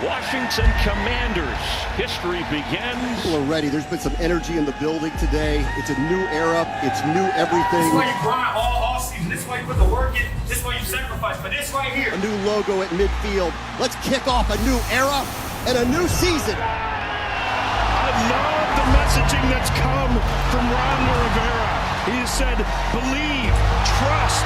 Washington Commanders. History begins. People are ready. There's been some energy in the building today. It's a new era. It's new everything. This is why you grind all offseason. This is why you put the work in. This is why you sacrifice. But this right here. A new logo at midfield. Let's kick off a new era and a new season. I love the messaging that's come from Ron Rivera. He has said, believe, trust,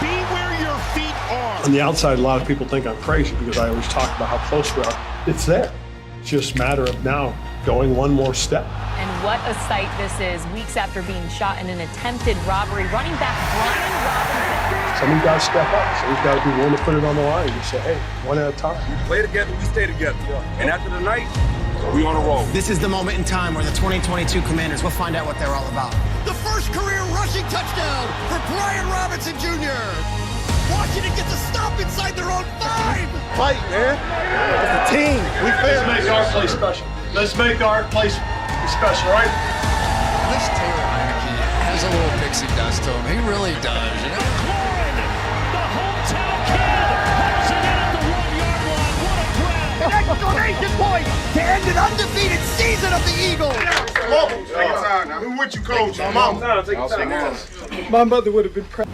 be where your feet are. On the outside, a lot of people think I'm crazy because I always talk about how close we are. It's there. It's just a matter of now going one more step. And what a sight this is, weeks after being shot in an attempted robbery. Running back Brian Robinson. Somebody's got to step up. Somebody's got to be willing to put it on the line and say, hey, one at a time. We play together, we stay together. And after the night, we on a roll. This is the moment in time where the 2022 Commanders will find out what they're all about. The first career rushing touchdown for Brian Robinson Jr. Washington gets a stop inside their own 5. Fight, man. It's a team. We fair. Let's make our play special. Let's make our play special, right? This Taylor Heineke has a little pixie dust to him. He really does, you know? The hometown kid holds it in at the 1-yard line. What a grab. An exclamation point to end an undefeated season of the Eagles. Take your time now. Who with you, coach? My mom. Take your time. My mother would have been proud.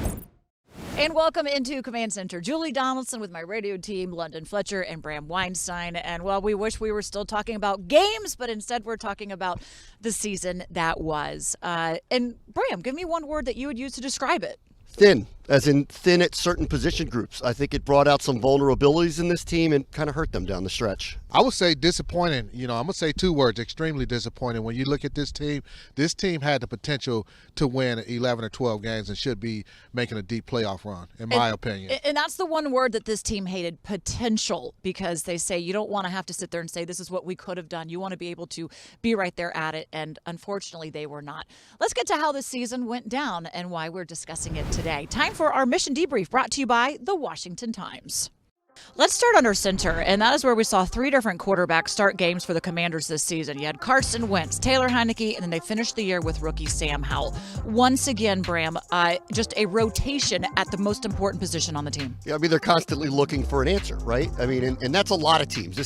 And welcome into Command Center. Julie Donaldson with my radio team, London Fletcher and Bram Weinstein. And, well, we wish we were still talking about games, but instead we're talking about the season that was. And, Bram, give me one word that you would use to describe it. Thin, as in thin at certain position groups. I think it brought out some vulnerabilities in this team and kind of hurt them down the stretch. I would say disappointing. I'm going to say 2 words, extremely disappointing. When you look at this team had the potential to win 11 or 12 games and should be making a deep playoff run, in my opinion. And that's the one word that this team hated, potential, because they say you don't want to have to sit there and say this is what we could have done. You want to be able to be right there at it, and unfortunately they were not. Let's get to how the season went down and why we're discussing it today. Time for our mission debrief, brought to you by the Washington Times. Let's start under center, and that is where we saw 3 different quarterbacks start games for the Commanders this season. You had Carson Wentz, Taylor Heineke, and then they finished the year with rookie Sam Howell. Once again, Bram, just a rotation at the most important position on the team. Yeah, I mean, they're constantly looking for an answer, right? I mean, and that's a lot of teams.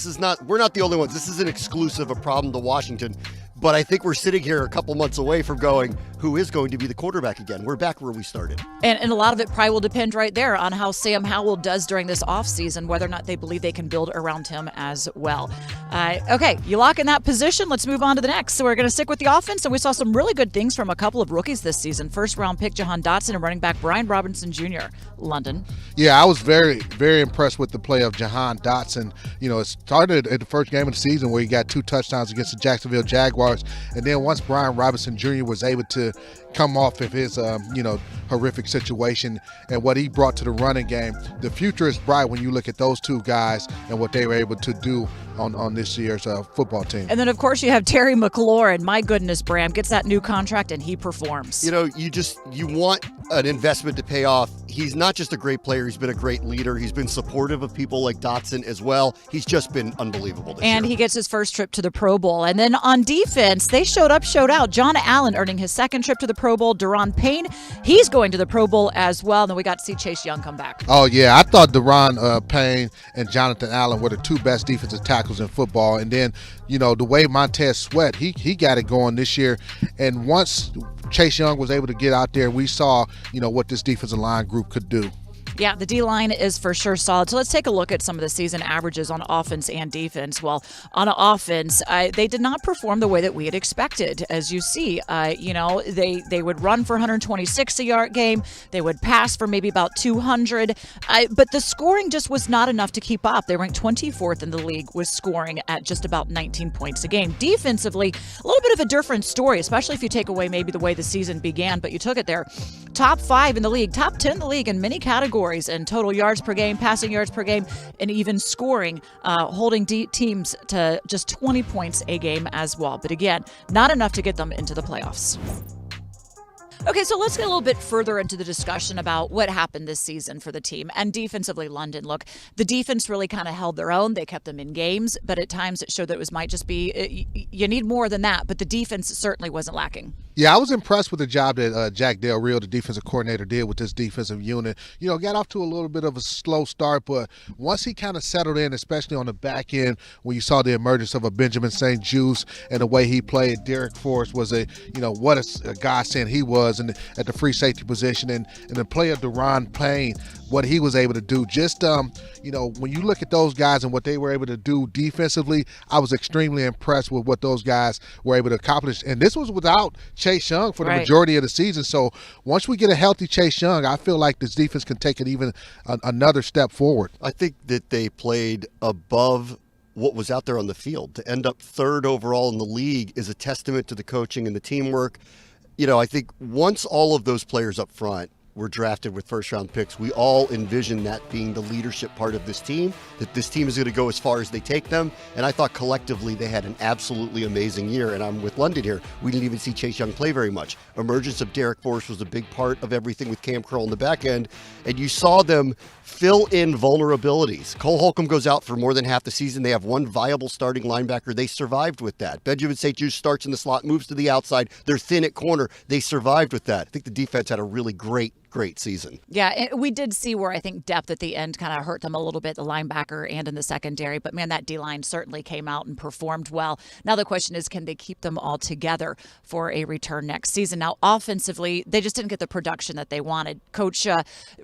We're not the only ones. This isn't exclusive a problem to Washington. But I think we're sitting here a couple months away from going, who is going to be the quarterback again? We're back where we started. And a lot of it probably will depend right there on how Sam Howell does during this offseason, whether or not they believe they can build around him as well. Okay, you lock in that position. Let's move on to the next. So we're going to stick with the offense, and we saw some really good things from a couple of rookies this season. First-round pick Jahan Dotson and running back Brian Robinson Jr. London. Yeah, I was very, very impressed with the play of Jahan Dotson. It started at the first game of the season where he got 2 touchdowns against the Jacksonville Jaguars, and then once Brian Robinson Jr. was able to come off of his, horrific situation and what he brought to the running game, the future is bright when you look at those 2 guys and what they were able to do on this year's football team. And then, of course, you have Terry McLaurin. My goodness, Bram gets that new contract and he performs. You want an investment to pay off. He's not just a great player. He's been a great leader. He's been supportive of people like Dotson as well. He's just been unbelievable this year. And he gets his first trip to the Pro Bowl. And then on defense, they showed up, showed out. John Allen earning his second trip to the Pro Bowl. Daron Payne, he's going to the Pro Bowl as well. And then we got to see Chase Young come back. Oh, yeah. I thought Daron Payne and Jonathan Allen were the 2 best defensive tackles in football. And then, the way Montez Sweat, he got it going this year. And once Chase Young was able to get out there, we saw, what this defensive line group could do. Yeah, the D-line is for sure solid. So let's take a look at some of the season averages on offense and defense. Well, on offense, they did not perform the way that we had expected. As you see, they would run for 126 a yard game. They would pass for maybe about 200. But the scoring just was not enough to keep up. They ranked 24th in the league with scoring at just about 19 points a game. Defensively, a little bit of a different story, especially if you take away maybe the way the season began, but you took it there. Top 5 in the league, top 10 in the league in many categories. In total yards per game, passing yards per game, and even scoring, holding teams to just 20 points a game as well. But again, not enough to get them into the playoffs. Okay, so let's get a little bit further into the discussion about what happened this season for the team. And defensively, London, look, the defense really kind of held their own. They kept them in games, but at times it showed that it might just be, you need more than that, but the defense certainly wasn't lacking. Yeah, I was impressed with the job that Jack Del Rio, the defensive coordinator, did with this defensive unit. Got off to a little bit of a slow start, but once he kind of settled in, especially on the back end, when you saw the emergence of a Benjamin St. Juste and the way he played, Derek Forrest was what a godsend he was at the free safety position, and the play of Deron Payne, what he was able to do. Just, when you look at those guys and what they were able to do defensively, I was extremely impressed with what those guys were able to accomplish. And this was without Chase Young for the majority of the season. So once we get a healthy Chase Young, I feel like this defense can take it even another step forward. I think that they played above what was out there on the field. To end up third overall in the league is a testament to the coaching and the teamwork. I think once all of those players up front were drafted with first-round picks, we all envisioned that being the leadership part of this team, that this team is going to go as far as they take them. And I thought collectively they had an absolutely amazing year. And I'm with London here. We didn't even see Chase Young play very much. Emergence of Derek Forrest was a big part of everything with Cam Curl in the back end. And you saw them fill in vulnerabilities. Cole Holcomb goes out for more than half the season. They have one viable starting linebacker. They survived with that. Benjamin St. Juste starts in the slot, moves to the outside. They're thin at corner. They survived with that. I think the defense had a really great season. Yeah, we did see where I think depth at the end kind of hurt them a little bit, the linebacker and in the secondary. But, man, that D-line certainly came out and performed well. Now the question is, can they keep them all together for a return next season? Now, offensively, they just didn't get the production that they wanted. Coach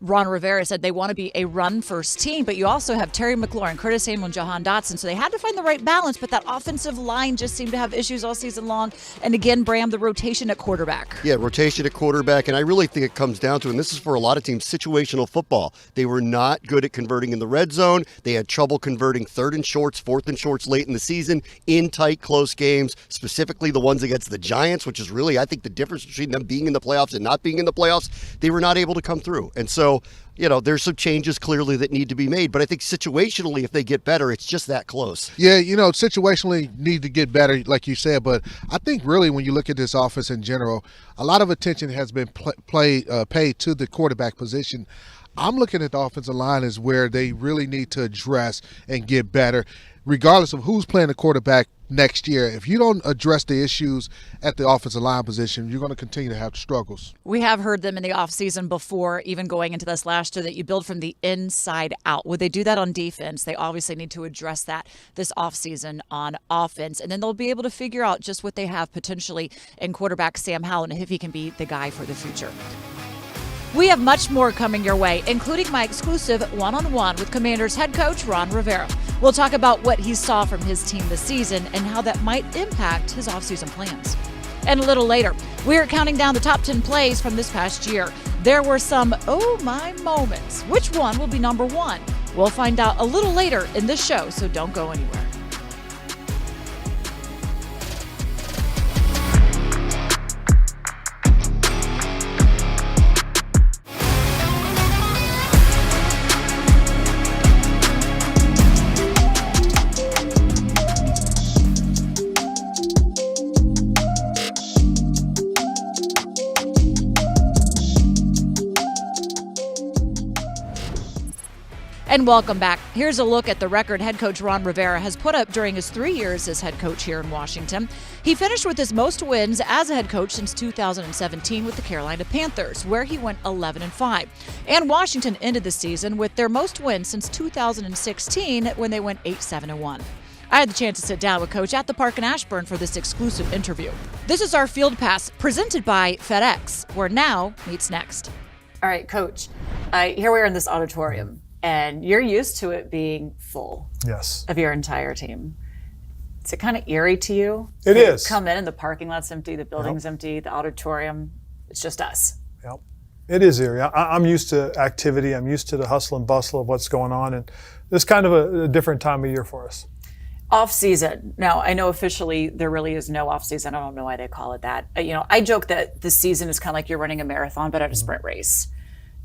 Ron Rivera said they want to be a run-first team, but you also have Terry McLaurin, Curtis Samuel, and Jahan Dotson. So they had to find the right balance, but that offensive line just seemed to have issues all season long. And again, Bram, the rotation at quarterback. Yeah, rotation at quarterback. And I really think it comes down to, and this is for a lot of teams, situational football. They were not good at converting in the red zone. They had trouble converting third and shorts, fourth and shorts late in the season in tight, close games, specifically the ones against the Giants, which is really, I think, the difference between them being in the playoffs and not being in the playoffs. They were not able to come through. And so, there's some changes clearly that need to be made. But I think situationally, if they get better, it's just that close. Yeah, situationally need to get better, like you said. But I think really when you look at this offense in general, a lot of attention has been paid to the quarterback position. I'm looking at the offensive line as where they really need to address and get better, regardless of who's playing the quarterback next year. If you don't address the issues at the offensive line position, you're going to continue to have struggles. We have heard them in the offseason before, even going into this last year, that you build from the inside out. Would they do that on defense? They obviously need to address that this offseason on offense. And then they'll be able to figure out just what they have potentially in quarterback Sam Howell and if he can be the guy for the future. We have much more coming your way, including my exclusive one-on-one with Commanders head coach Ron Rivera. We'll talk about what he saw from his team this season and how that might impact his offseason plans. And a little later, we're counting down the top 10 plays from this past year. There were some oh my moments. Which one will be number one? We'll find out a little later in this show, so don't go anywhere. And welcome back. Here's a look at the record head coach Ron Rivera has put up during his 3 years as head coach here in Washington. He finished with his most wins as a head coach since 2017 with the Carolina Panthers, where he went 11-5. And Washington ended the season with their most wins since 2016 when they went 8-7-1. I had the chance to sit down with Coach at the park in Ashburn for this exclusive interview. This is our Field Pass presented by FedEx, where now meets next. All right, Coach, here we are in this auditorium. And you're used to it being full. Yes. Of your entire team. Is it kind of eerie to you? It is. Come in and the parking lot's empty, the building's empty, the auditorium, it's just us. Yep. It is eerie. I'm used to activity. I'm used to the hustle and bustle of what's going on. And it's kind of a different time of year for us. Off season. Now, I know officially there really is no off season. I don't know why they call it that. I joke that this season is kind of like you're running a marathon, but at a sprint race.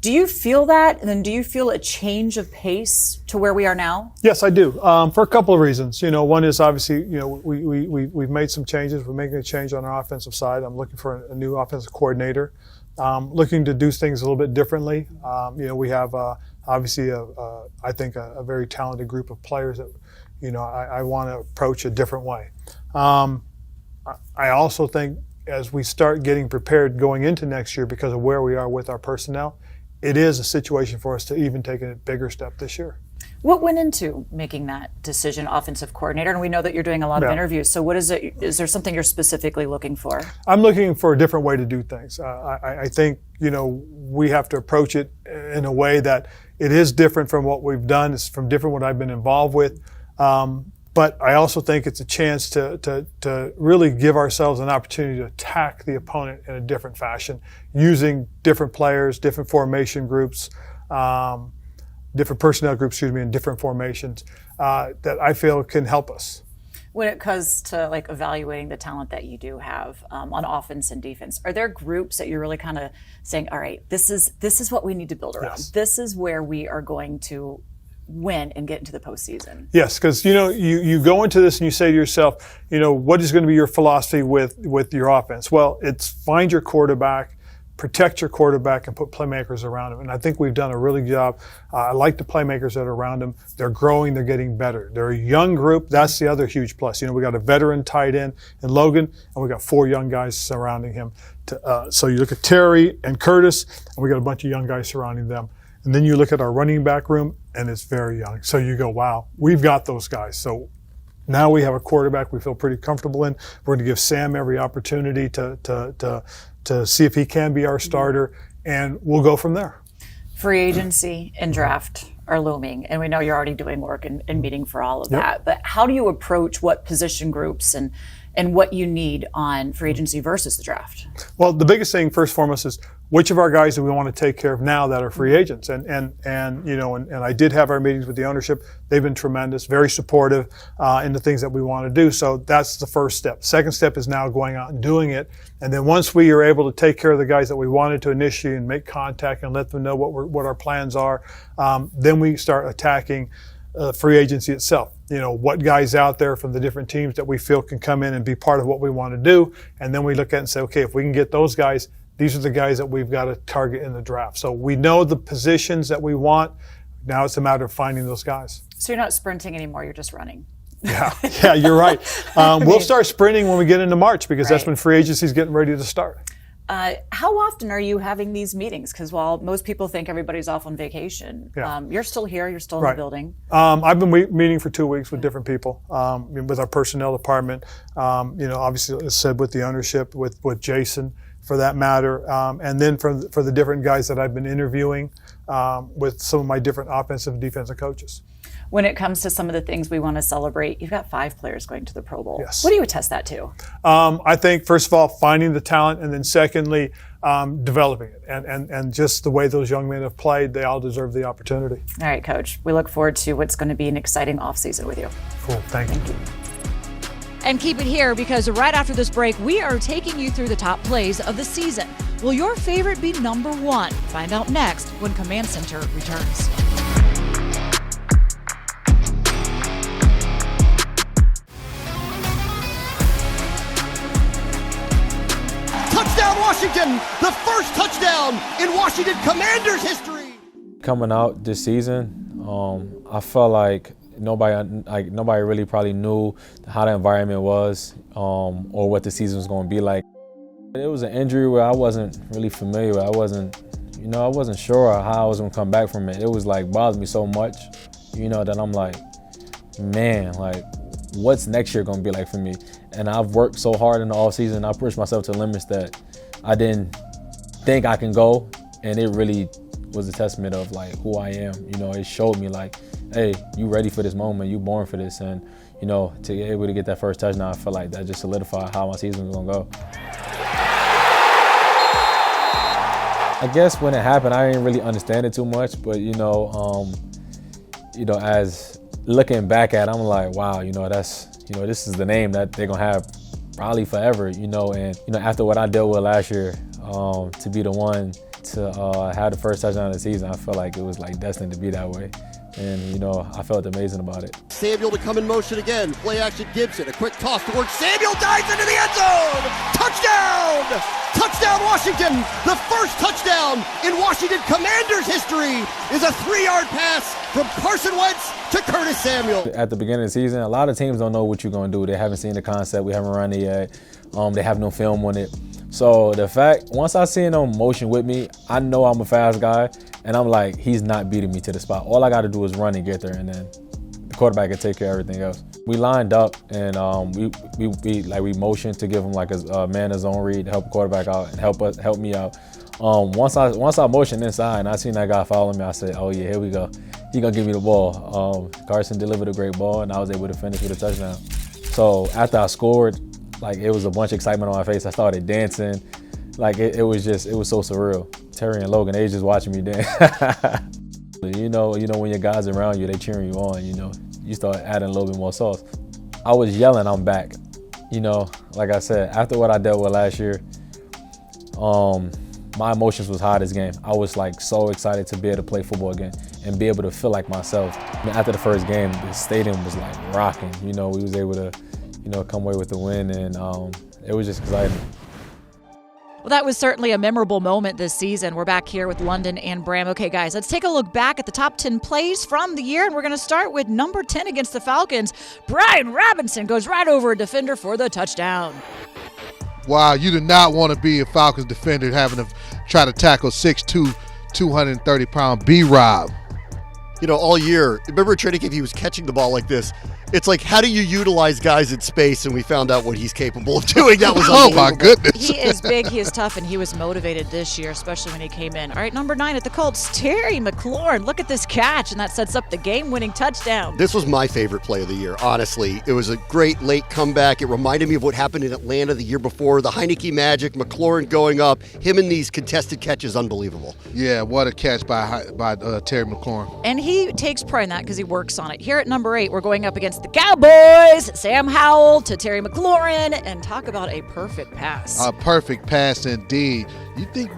Do you feel that? And then do you feel a change of pace to where we are now? Yes, I do. For a couple of reasons. One is obviously, we've made some changes. We're making a change on our offensive side. I'm looking for a new offensive coordinator. looking to do things a little bit differently. We have obviously I think a very talented group of players that I want to approach a different way. I also think as we start getting prepared going into next year because of where we are with our personnel, it is a situation for us to even take a bigger step this year. What went into making that decision, offensive coordinator? And we know that you're doing a lot of interviews. So what is it? Is there something you're specifically looking for? I'm looking for a different way to do things. I think, we have to approach it in a way that it is different from what we've done. It's from different what I've been involved with. But I also think it's a chance to really give ourselves an opportunity to attack the opponent in a different fashion, using different players, different formation groups, different personnel groups, in different formations that I feel can help us. When it comes to evaluating the talent that you do have on offense and defense, are there groups that you're really kind of saying, all right, this is what we need to build around. Yes. This is where we are going to win and get into the postseason? Yes, because you go into this and you say to yourself, what is going to be your philosophy with your offense? Well, it's find your quarterback, protect your quarterback, and put playmakers around him. And I think we've done a really good job. I like the playmakers that are around him. They're growing, they're getting better. They're a young group. That's the other huge plus. We got a veteran tight end in Logan, and we got 4 young guys surrounding him. So you look at Terry and Curtis, and we got a bunch of young guys surrounding them. And then you look at our running back room, and it's very young. So you go, wow, we've got those guys. So now we have a quarterback we feel pretty comfortable in. We're going to give Sam every opportunity to see if he can be our starter, and we'll go from there. Free agency and draft are looming, and we know you're already doing work and meeting for all of that. But how do you approach what position groups and what you need on free agency versus the draft? Well, the biggest thing, first and foremost, is which of our guys do we want to take care of now that are free agents? And I did have our meetings with the ownership. They've been tremendous, very supportive in the things that we want to do. So that's the first step. Second step is now going out and doing it. And then once we are able to take care of the guys that we wanted to initiate and make contact and let them know what our plans are, then we start attacking free agency itself. What guys out there from the different teams that we feel can come in and be part of what we want to do. And then we look at it and say, okay, if we can get those guys, these are the guys that we've got to target in the draft. So we know the positions that we want. Now it's a matter of finding those guys. So you're not sprinting anymore, you're just running. Yeah, you're right. We'll start sprinting when we get into March because that's when free agency is getting ready to start. How often are you having these meetings? Because while most people think everybody's off on vacation, you're still here, you're still in the building. I've been meeting for 2 weeks with different people, with our personnel department, obviously, as said, with the ownership, with Jason, for that matter, and then for the different guys that I've been interviewing with some of my different offensive and defensive coaches. When it comes to some of the things we want to celebrate, you've got 5 players going to the Pro Bowl. Yes. What do you attest that to? I think, first of all, finding the talent, and then secondly, developing it. And just the way those young men have played, they all deserve the opportunity. All right, Coach. We look forward to what's going to be an exciting offseason with you. Cool. Thank you. And keep it here because right after this break, we are taking you through the top plays of the season. Will your favorite be number 1? Find out next when Command Center returns. Touchdown Washington! The first touchdown in Washington Commanders history! Coming out this season, I felt like nobody really probably knew how the environment was or what the season was going to be like. It was an injury where I wasn't really familiar with. I wasn't sure how I was going to come back from it. It was bothered me so much, that I'm like, man, what's next year going to be like for me? And I've worked so hard in the offseason. I pushed myself to limits that I didn't think I can go, and it really was a testament of who I am. It showed me hey, you ready for this moment, you born for this, and to be able to get that first touchdown, I feel like that just solidified how my season was gonna go. I guess when it happened, I didn't really understand it too much, but as looking back at it, I'm like, wow, that's this is the name that they're gonna have probably forever, and after what I dealt with last year, to be the one to have the first touchdown of the season, I felt like it was destined to be that way. and I felt amazing about it. Samuel to come in motion again. Play action Gibson. A quick toss towards Samuel. Dives into the end zone. Touchdown! Touchdown Washington! The first touchdown in Washington Commanders history is a 3-yard pass from Carson Wentz to Curtis Samuel. At the beginning of the season, a lot of teams don't know what you're going to do. They haven't seen the concept. We haven't run it yet. They have no film on it. So the fact, once I see him in motion with me, I know I'm a fast guy, and I'm like, he's not beating me to the spot. All I got to do is run and get there, and then the quarterback can take care of everything else. We lined up, and we motioned to give him like a man a zone read to help the quarterback out and help me out. Once I motioned inside and I seen that guy following me, I said, oh yeah, here we go. He gonna give me the ball. Carson delivered a great ball, and I was able to finish with a touchdown. So after I scored, it was a bunch of excitement on my face. I started dancing. It was so surreal. Terry and Logan, they just watching me dance. you know when your guys around you, they cheering you on, you start adding a little bit more sauce. I was yelling, I'm back. Like I said, after what I dealt with last year, my emotions was high this game. I was so excited to be able to play football again and be able to feel like myself. After the first game, the stadium was rocking. We was able to, come away with the win, and it was just exciting. Well, that was certainly a memorable moment this season. We're back here with London and Bram. Okay, guys, let's take a look back at the top 10 plays from the year, and we're going to start with number 10 against the Falcons. Brian Robinson goes right over a defender for the touchdown. Wow, you do not want to be a Falcons defender having to try to tackle 6'2", 230-pound B-Rob. All year, remember training camp, he was catching the ball like this. It's like, how do you utilize guys in space? And we found out what he's capable of doing. That was oh my goodness. He is big, he is tough, and he was motivated this year, especially when he came in. All right, number 9 at the Colts, Terry McLaurin. Look at this catch, and that sets up the game-winning touchdown. This was my favorite play of the year, honestly. It was a great late comeback. It reminded me of what happened in Atlanta the year before. The Heineke magic, McLaurin going up, him in these contested catches, unbelievable. Yeah, what a catch by Terry McLaurin. And he takes pride in that because he works on it. Here at number 8, we're going up against the Cowboys. Sam Howell to Terry McLaurin, and talk about a perfect pass. A perfect pass indeed. You think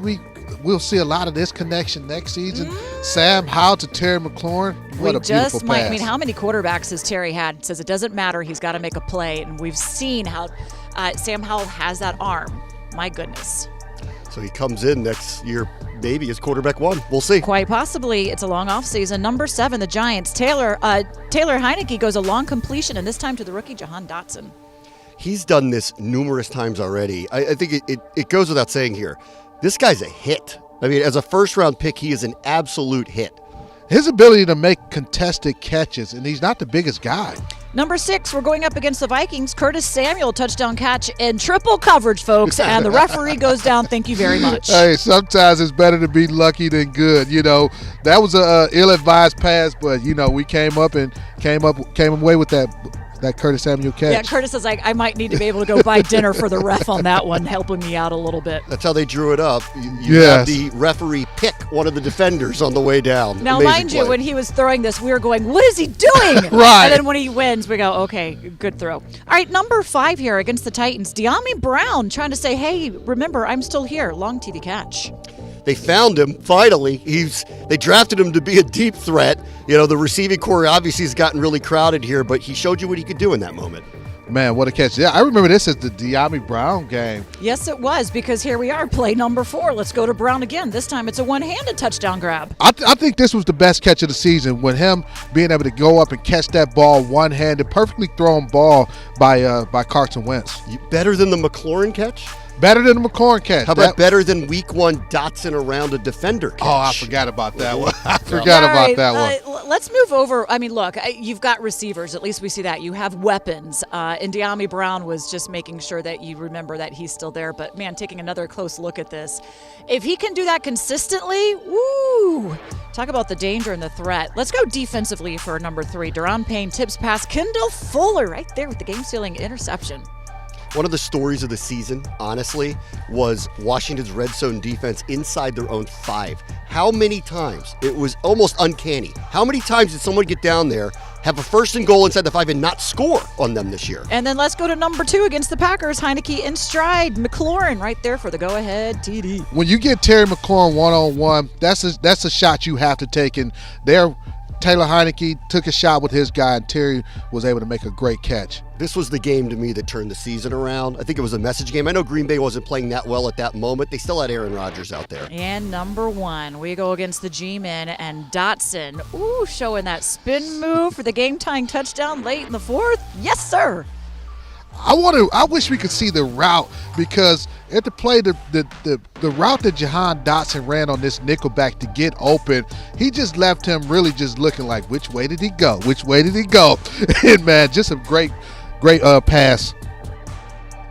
we'll see a lot of this connection next season? Sam Howell to Terry McLaurin. What a beautiful pass. I mean, how many quarterbacks has Terry had? It says it doesn't matter. He's got to make a play, and we've seen how Sam Howell has that arm. My goodness. So he comes in next year, maybe as quarterback 1. We'll see. Quite possibly. It's a long offseason. Number 7, the Giants. Taylor Heineke goes a long completion, and this time to the rookie, Jahan Dotson. He's done this numerous times already. I think it goes without saying here. This guy's a hit. I mean, as a first-round pick, he is an absolute hit. His ability to make contested catches, and he's not the biggest guy. Number 6, we're going up against the Vikings. Curtis Samuel, touchdown catch in triple coverage, folks, and the referee goes down. Thank you very much. Hey, sometimes it's better to be lucky than good. That was a ill-advised pass, but we came away with that Curtis Samuel catch. Yeah, Curtis is like, I might need to be able to go buy dinner for the ref on that one, helping me out a little bit. That's how they drew it up. You have the referee pick one of the defenders on the way down. Now, mind you, when he was throwing this, we were going, what is he doing? Right. And then when he wins, we go, okay, good throw. All right, number 5 here against the Titans. De'Ami Brown trying to say, hey, remember, I'm still here. Long TV catch. They found him, finally. They drafted him to be a deep threat. The receiving core obviously has gotten really crowded here, but he showed you what he could do in that moment. Man, what a catch. Yeah, I remember this as the De'Ami Brown game. Yes, it was, because here we are, play number 4. Let's go to Brown again. This time it's a one-handed touchdown grab. I think this was the best catch of the season, with him being able to go up and catch that ball one-handed, perfectly thrown ball by Carson Wentz. Better than the McLaurin catch? Better than the McLaurin catch. How about better than week 1 Dotson around a defender catch? Oh, I forgot about that one. That one. Let's move over. I mean, look, you've got receivers. At least we see that. You have weapons. And De'Ami Brown was just making sure that you remember that he's still there. But, man, taking another close look at this. If he can do that consistently, woo! Talk about the danger and the threat. Let's go defensively for number 3. Daron Payne tips past Kendall Fuller right there with the game-sealing interception. One of the stories of the season, honestly, was Washington's red zone defense inside their own 5. How many times? It was almost uncanny. How many times did someone get down there, have a 1st and goal inside the 5, and not score on them this year? And then let's go to number 2 against the Packers. Heineke in stride. McLaurin right there for the go-ahead TD. When you get Terry McLaurin one-on-one, that's a shot you have to take, and they're Taylor Heineke took a shot with his guy, and Terry was able to make a great catch. This was the game to me that turned the season around. I think it was a message game. I know Green Bay wasn't playing that well at that moment. They still had Aaron Rodgers out there. And number 1, we go against the G-Men and Dotson. Ooh, showing that spin move for the game-tying touchdown late in the 4th. Yes, sir. I wish we could see the route, because at the play, the route that Jahan Dotson ran on this nickelback to get open, he just left him really just looking like, which way did he go? Which way did he go? And man, just a great pass.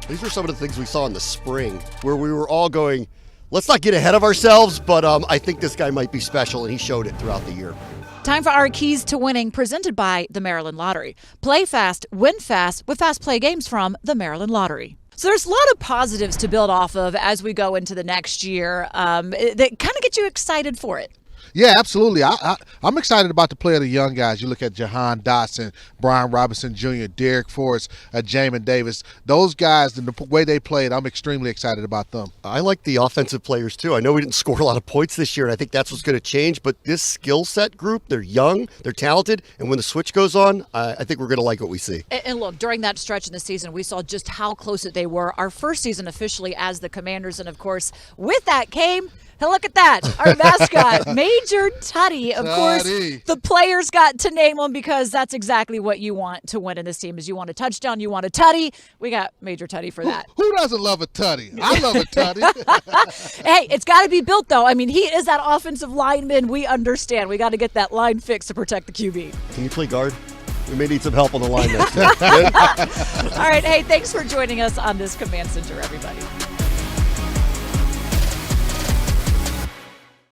These are some of the things we saw in the spring where we were all going, let's not get ahead of ourselves, but I think this guy might be special, and he showed it throughout the year. Time for our keys to winning, presented by the Maryland Lottery. Play fast, win fast with fast play games from the Maryland Lottery. So there's a lot of positives to build off of as we go into the next year that kind of get you excited for it. Yeah, absolutely. I'm excited about the play of the young guys. You look at Jahan Dotson, Brian Robinson Jr., Derek Forrest, Jamin Davis. Those guys, and the way they played, I'm extremely excited about them. I like the offensive players, too. I know we didn't score a lot of points this year, and I think that's what's going to change. But this skill set group, they're young, they're talented, and when the switch goes on, I think we're going to like what we see. And look, during that stretch in the season, we saw just how close they were. Our first season officially as the Commanders, and of course, with that came... Look at that. Our mascot, Major Tutty. Of course, the players got to name him because that's exactly what you want to win in this team is you want a touchdown, you want a Tutty. We got Major Tutty for that. Who doesn't love a Tutty? I love a Tutty. Hey, it's got to be built, though. I mean, he is that offensive lineman. We understand. We got to get that line fixed to protect the QB. Can you play guard? We may need some help on the line next time. All right. Hey, thanks for joining us on this Command Center, everybody.